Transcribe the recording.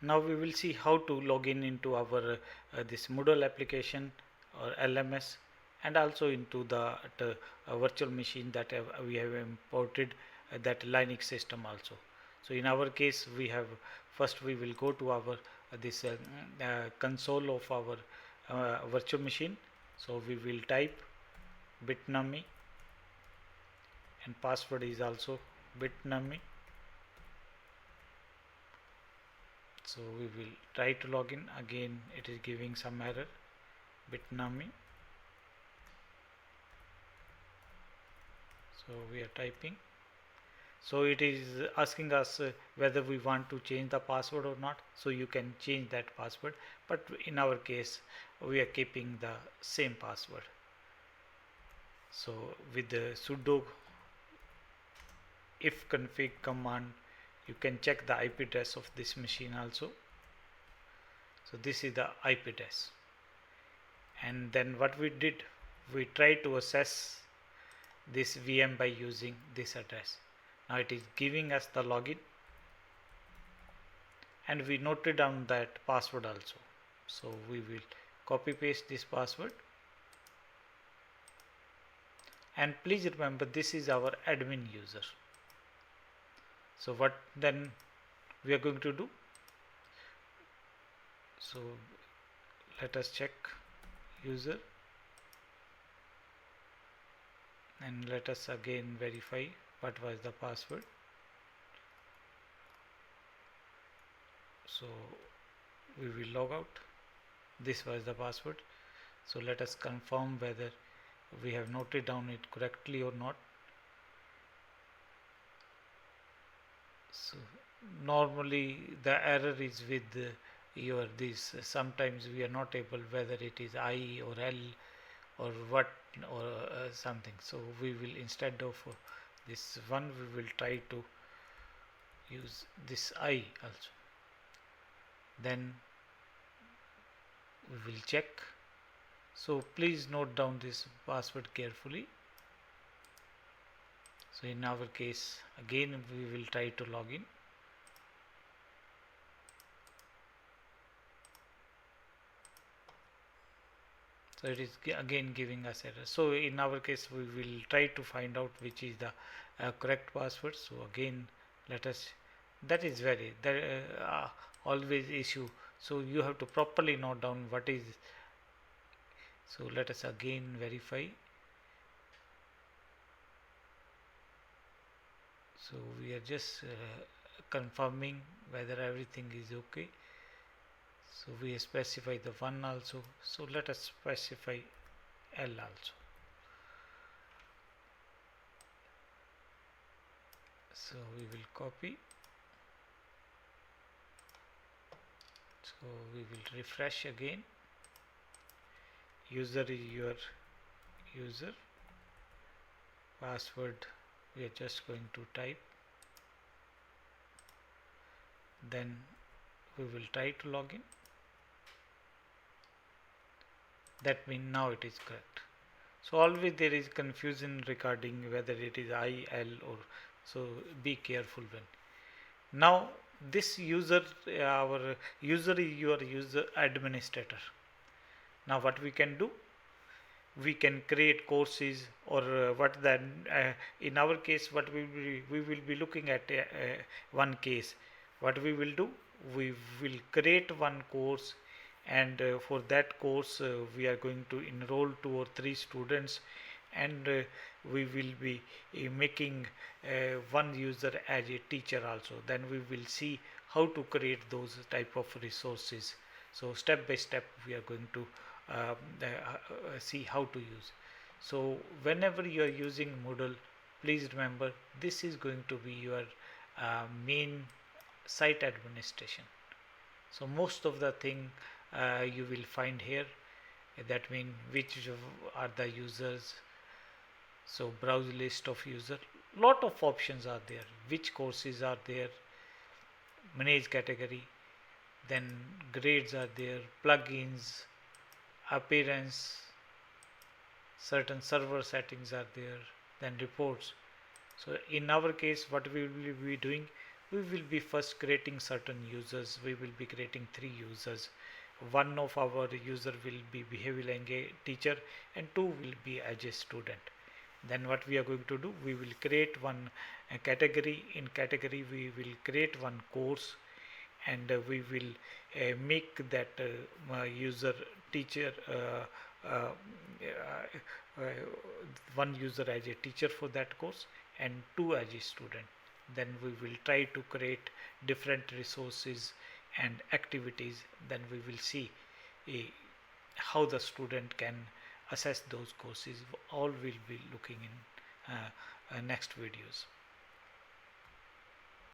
Now we will see how to log in into our this Moodle application or LMS, and also into the virtual machine that we have imported, that Linux system also. So in our case, we have, first we will go to our this console of our virtual machine. So we will type bitnami, and password is also bitnami. So we will try to log in. Again it is giving some error, bitnami. So we are typing. So it is asking us whether we want to change the password or not. So you can change that password, but in our case we are keeping the same password. So with the sudo if config command, you can check the IP address of this machine also. So this is the IP address, and then what we did, we tried to access this VM by using this address. Now it is giving us the login, and we noted down that password also. So we will copy paste this password, and please remember this is our admin user. So what then we are going to do? So let us check user, and let us again verify what was the password. So we will log out. This was the password. So let us confirm whether we have noted down it correctly or not. So normally the error is with your this, sometimes we are not able whether it is I or L or what, or something. So we will, instead of this one, we will try to use this I also. Then we will check. So please note down this password carefully. So in our case, again we will try to log in. So it is again giving us error. So in our case, we will try to find out which is the correct password. So again, let us, that is very, always issue. So you have to properly note down what is. So let us again verify. So we are just confirming whether everything is okay. So we specify the 1 also. So let us specify L also. So we will copy. So we will refresh again. User is your user. Password we are just going to type. Then we will try to log in. That means now it is correct. So always there is confusion regarding whether it is I, L, or, so be careful when. Now this user, our user is your user administrator. Now what we can do, we can create courses, or what then in our case what we will be looking at one case. What we will do, we will create one course, and for that course we are going to enroll 2 or 3 students, and we will be making one user as a teacher also. Then we will see how to create those type of resources. So step by step we are going to see how to use. So whenever you are using Moodle, please remember this is going to be your main site administration. So most of the thing you will find here. That means which are the users. So browse list of user. Lot of options are there. Which courses are there. Manage category. Then grades are there. Plugins. Appearance. Certain server settings are there. Then reports. So in our case, what we will be doing, we will be first creating certain users. We will be creating 3 users. One of our user will be behavioral teacher and 2 will be as a student. Then what we are going to do, we will create one category. In category we will create one course, and we will make that user teacher uh, uh, one user as a teacher for that course and 2 as a student. Then we will try to create different resources and activities. Then we will see uh, how the student can assess those courses. All will be looking in next videos.